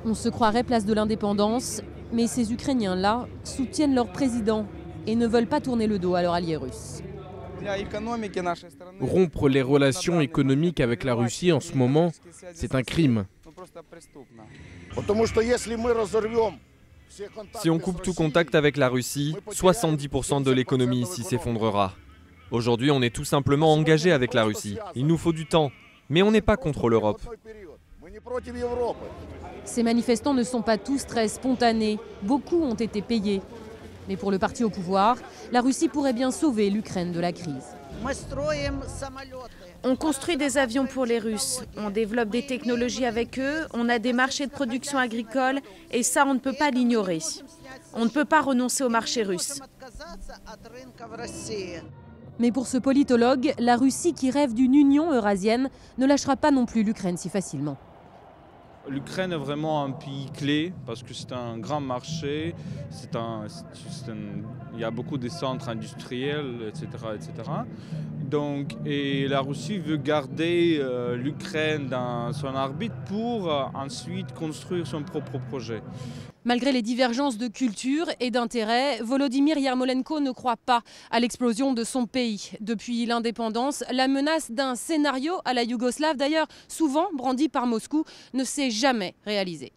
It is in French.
On se croirait place de l'indépendance, mais ces Ukrainiens-là soutiennent leur président et ne veulent pas tourner le dos à leur allié russe. Rompre les relations économiques avec la Russie en ce moment, c'est un crime. Si on coupe tout contact avec la Russie, 70% de l'économie ici s'effondrera. Aujourd'hui, on est tout simplement engagé avec la Russie. Il nous faut du temps, mais on n'est pas contre l'Europe. Ces manifestants ne sont pas tous très spontanés. Beaucoup ont été payés. Mais pour le parti au pouvoir, la Russie pourrait bien sauver l'Ukraine de la crise. On construit des avions pour les Russes, on développe des technologies avec eux, on a des marchés de production agricole et ça, on ne peut pas l'ignorer. On ne peut pas renoncer au marché russe. Mais pour ce politologue, la Russie qui rêve d'une union eurasienne ne lâchera pas non plus l'Ukraine si facilement. L'Ukraine est vraiment un pays clé parce que c'est un grand marché, il y a beaucoup de centres industriels, etc. Donc, et la Russie veut garder l'Ukraine dans son orbite pour ensuite construire son propre projet. Malgré les divergences de culture et d'intérêts, Volodymyr Yarmolenko ne croit pas à l'explosion de son pays. Depuis l'indépendance, la menace d'un scénario à la yougoslave, d'ailleurs souvent brandi par Moscou, ne s'est jamais réalisée.